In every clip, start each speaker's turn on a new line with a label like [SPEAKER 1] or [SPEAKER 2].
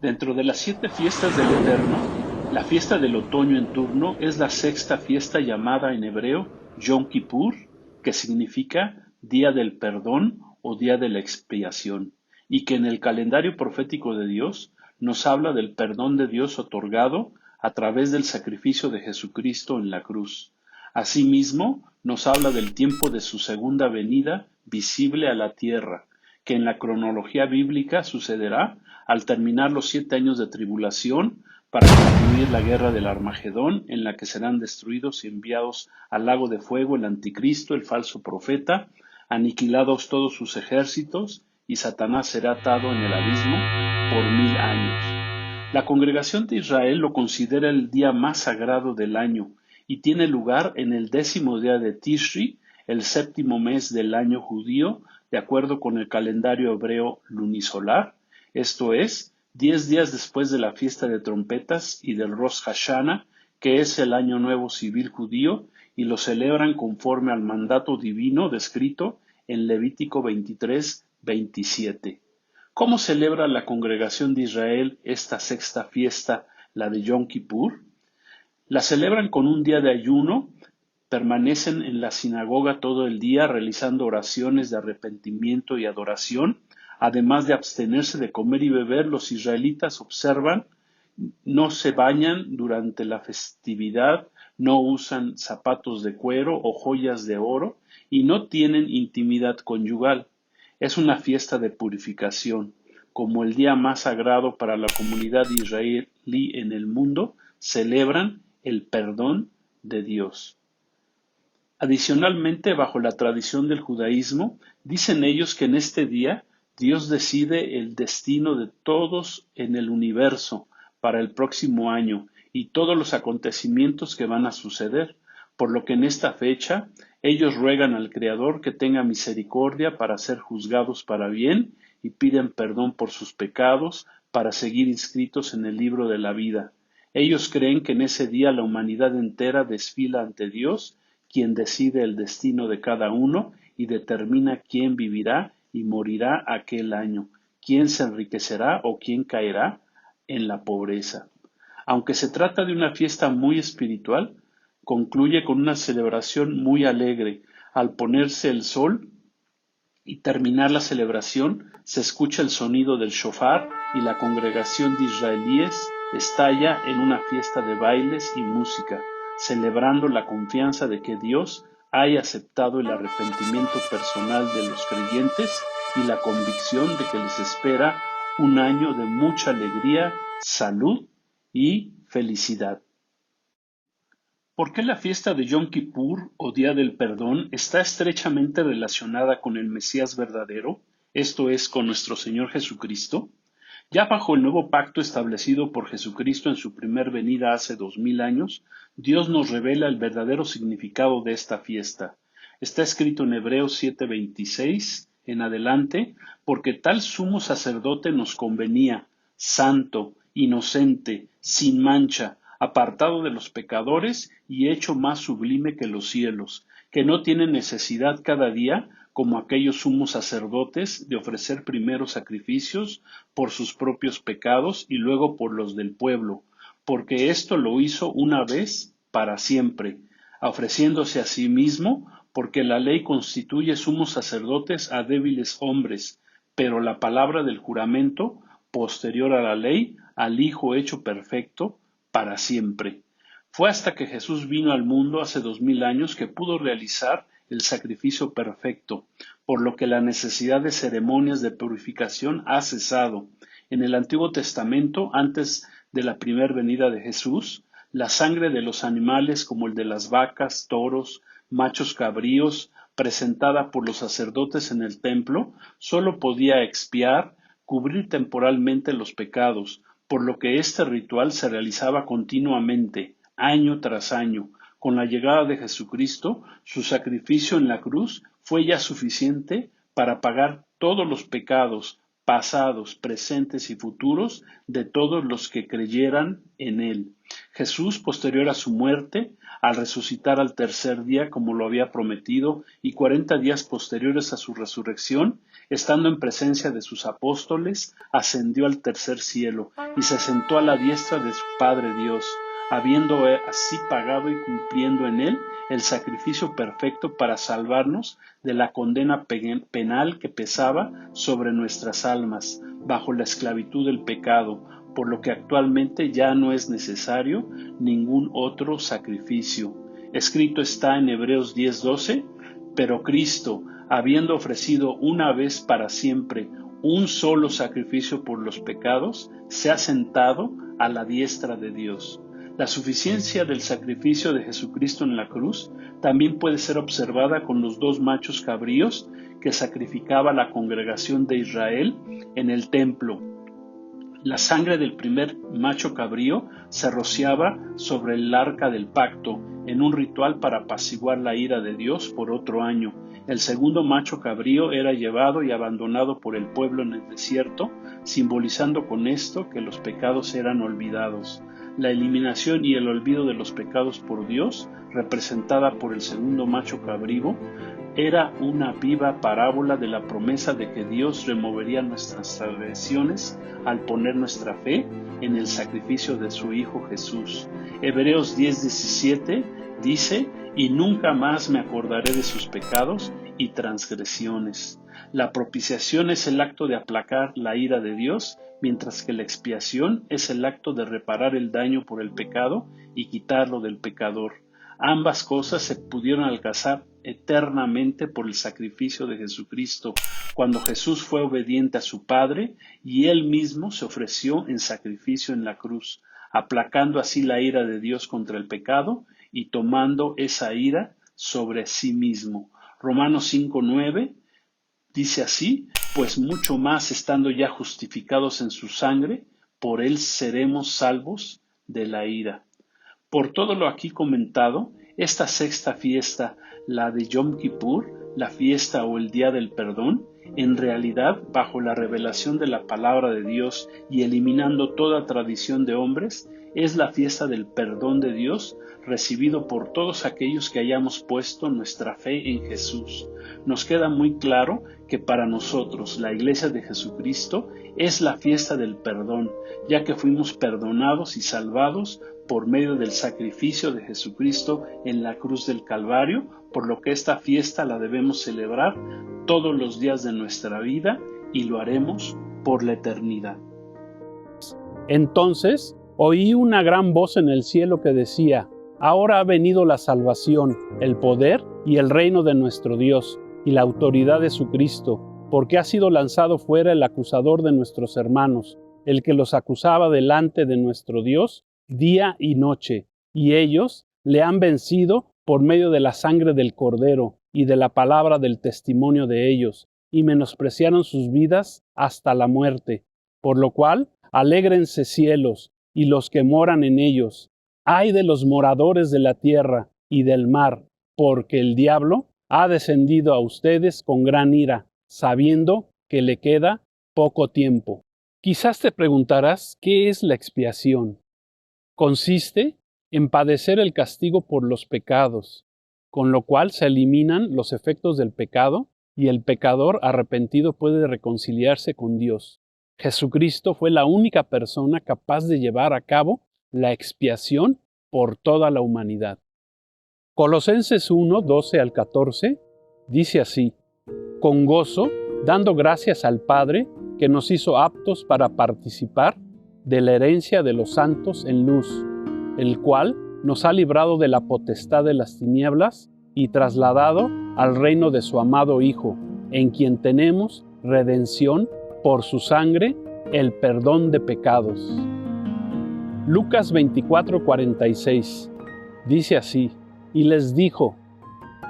[SPEAKER 1] Dentro de las 7 fiestas del Eterno, la fiesta del otoño en turno es la sexta fiesta llamada en hebreo Yom Kippur, que significa Día del Perdón o Día de la Expiación, y que en el calendario profético de Dios nos habla del perdón de Dios otorgado a través del sacrificio de Jesucristo en la cruz. Asimismo, nos habla del tiempo de su segunda venida visible a la tierra, que en la cronología bíblica sucederá al terminar los 7 años de tribulación para concluir la guerra del Armagedón, en la que serán destruidos y enviados al lago de fuego el anticristo, el falso profeta, aniquilados todos sus ejércitos, y Satanás será atado en el abismo por 1000 años. La congregación de Israel lo considera el día más sagrado del año y tiene lugar en el 10º día de Tishri, el séptimo mes del año judío, de acuerdo con el calendario hebreo lunisolar, esto es, 10 días después de la fiesta de trompetas y del Rosh Hashanah, que es el año nuevo civil judío, y lo celebran conforme al mandato divino descrito en Levítico 23:27. ¿Cómo celebra la congregación de Israel esta sexta fiesta, la de Yom Kippur? La celebran con un día de ayuno, permanecen en la sinagoga todo el día realizando oraciones de arrepentimiento y adoración. Además de abstenerse de comer y beber, los israelitas observan, no se bañan durante la festividad, no usan zapatos de cuero o joyas de oro y no tienen intimidad conyugal. Es una fiesta de purificación. Como el día más sagrado para la comunidad israelí en el mundo, celebran el perdón de Dios. Adicionalmente, bajo la tradición del judaísmo, dicen ellos que en este día Dios decide el destino de todos en el universo para el próximo año y todos los acontecimientos que van a suceder, por lo que en esta fecha ellos ruegan al Creador que tenga misericordia para ser juzgados para bien y piden perdón por sus pecados para seguir inscritos en el libro de la vida. Ellos creen que en ese día la humanidad entera desfila ante Dios, quien decide el destino de cada uno y determina quién vivirá y morirá aquel año, quién se enriquecerá o quién caerá en la pobreza. Aunque se trata de una fiesta muy espiritual, concluye con una celebración muy alegre. Al ponerse el sol y terminar la celebración, se escucha el sonido del shofar y la congregación de israelíes estalla en una fiesta de bailes y música, celebrando la confianza de que Dios haya aceptado el arrepentimiento personal de los creyentes y la convicción de que les espera un año de mucha alegría, salud y felicidad. ¿Por qué la fiesta de Yom Kippur o Día del Perdón está estrechamente relacionada con el Mesías verdadero, esto es, con nuestro Señor Jesucristo? Ya bajo el nuevo pacto establecido por Jesucristo en su primer venida hace 2000 años, Dios nos revela el verdadero significado de esta fiesta. Está escrito en Hebreos 7:26 en adelante, porque tal sumo sacerdote nos convenía, santo, inocente, sin mancha, apartado de los pecadores y hecho más sublime que los cielos, que no tiene necesidad cada día, como aquellos sumos sacerdotes, de ofrecer primero sacrificios por sus propios pecados y luego por los del pueblo, porque esto lo hizo una vez para siempre, ofreciéndose a sí mismo, porque la ley constituye sumos sacerdotes a débiles hombres, pero la palabra del juramento, posterior a la ley, al Hijo hecho perfecto, para siempre. Fue hasta que Jesús vino al mundo hace 2000 años que pudo realizar el sacrificio perfecto, por lo que la necesidad de ceremonias de purificación ha cesado. En el Antiguo Testamento, antes de la primera venida de Jesús, la sangre de los animales como el de las vacas, toros, machos cabríos, presentada por los sacerdotes en el templo, sólo podía expiar, cubrir temporalmente los pecados, por lo que este ritual se realizaba continuamente, año tras año. Con la llegada de Jesucristo, su sacrificio en la cruz fue ya suficiente para pagar todos los pecados, pasados, presentes y futuros de todos los que creyeran en él. Jesús, posterior a su muerte, al resucitar al tercer día como lo había prometido, y 40 días posteriores a su resurrección, estando en presencia de sus apóstoles, ascendió al tercer cielo y se sentó a la diestra de su Padre Dios, habiendo así pagado y cumpliendo en él el sacrificio perfecto para salvarnos de la condena penal que pesaba sobre nuestras almas bajo la esclavitud del pecado, por lo que actualmente ya no es necesario ningún otro sacrificio. Escrito está en Hebreos 10:12, pero Cristo, habiendo ofrecido una vez para siempre un solo sacrificio por los pecados, se ha sentado a la diestra de Dios. La suficiencia del sacrificio de Jesucristo en la cruz también puede ser observada con los 2 machos cabríos que sacrificaba la congregación de Israel en el templo. La sangre del primer macho cabrío se rociaba sobre el arca del pacto en un ritual para apaciguar la ira de Dios por otro año. El segundo macho cabrío era llevado y abandonado por el pueblo en el desierto, simbolizando con esto que los pecados eran olvidados. La eliminación y el olvido de los pecados por Dios, representada por el segundo macho cabrío, era una viva parábola de la promesa de que Dios removería nuestras transgresiones al poner nuestra fe en el sacrificio de su Hijo Jesús. Hebreos 10:17 dice: y nunca más me acordaré de sus pecados y transgresiones. La propiciación es el acto de aplacar la ira de Dios, mientras que la expiación es el acto de reparar el daño por el pecado y quitarlo del pecador. Ambas cosas se pudieron alcanzar eternamente por el sacrificio de Jesucristo, cuando Jesús fue obediente a su Padre y él mismo se ofreció en sacrificio en la cruz, aplacando así la ira de Dios contra el pecado y tomando esa ira sobre sí mismo. Romanos 5:9 dice así: pues mucho más estando ya justificados en su sangre, por él seremos salvos de la ira. Por todo lo aquí comentado, esta sexta fiesta, la de Yom Kippur, la fiesta o el Día del Perdón, en realidad, bajo la revelación de la palabra de Dios y eliminando toda tradición de hombres, es la fiesta del perdón de Dios recibido por todos aquellos que hayamos puesto nuestra fe en Jesús. Nos queda muy claro que para nosotros, la Iglesia de Jesucristo, es la fiesta del perdón, ya que fuimos perdonados y salvados por medio del sacrificio de Jesucristo en la cruz del Calvario, por lo que esta fiesta la debemos celebrar todos los días de nuestra vida y lo haremos por la eternidad.
[SPEAKER 2] Entonces oí una gran voz en el cielo que decía: ahora ha venido la salvación, el poder y el reino de nuestro Dios y la autoridad de su Cristo, porque ha sido lanzado fuera el acusador de nuestros hermanos, el que los acusaba delante de nuestro Dios día y noche, y ellos le han vencido por medio de la sangre del Cordero y de la palabra del testimonio de ellos, y menospreciaron sus vidas hasta la muerte. Por lo cual, alégrense cielos y los que moran en ellos. Ay de los moradores de la tierra y del mar, porque el diablo ha descendido a ustedes con gran ira, sabiendo que le queda poco tiempo. Quizás te preguntarás, ¿qué es la expiación? Consiste en padecer el castigo por los pecados, con lo cual se eliminan los efectos del pecado y el pecador arrepentido puede reconciliarse con Dios. Jesucristo fue la única persona capaz de llevar a cabo la expiación por toda la humanidad. Colosenses 1:12-14 dice así: con gozo, dando gracias al Padre que nos hizo aptos para participar de la herencia de los santos en luz, el cual nos ha librado de la potestad de las tinieblas y trasladado al reino de su amado Hijo, en quien tenemos redención por su sangre, el perdón de pecados. Lucas 24:46 dice así: y les dijo: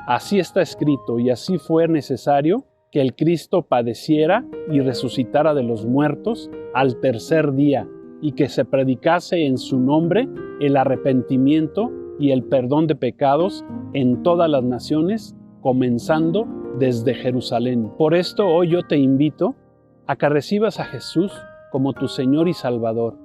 [SPEAKER 2] así está escrito y así fue necesario que el Cristo padeciera y resucitara de los muertos al tercer día, y que se predicase en su nombre el arrepentimiento y el perdón de pecados en todas las naciones, comenzando desde Jerusalén. Por esto hoy yo te invito a que recibas a Jesús como tu Señor y Salvador.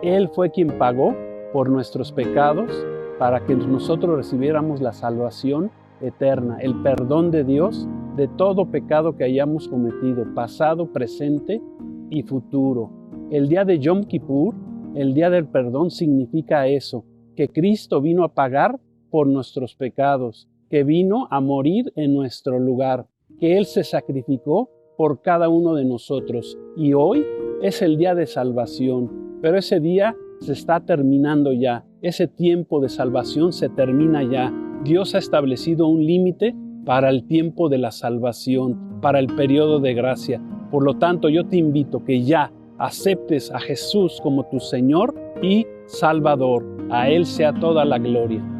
[SPEAKER 2] Él fue quien pagó por nuestros pecados para que nosotros recibiéramos la salvación eterna, el perdón de Dios de todo pecado que hayamos cometido, pasado, presente y futuro. El día de Yom Kippur, el día del perdón, significa eso, que Cristo vino a pagar por nuestros pecados, que vino a morir en nuestro lugar, que Él se sacrificó por cada uno de nosotros. Y hoy es el día de salvación, pero ese día se está terminando ya. Ese tiempo de salvación se termina ya. Dios ha establecido un límite para el tiempo de la salvación, para el periodo de gracia. Por lo tanto, yo te invito que ya aceptes a Jesús como tu Señor y Salvador. A Él sea toda la gloria.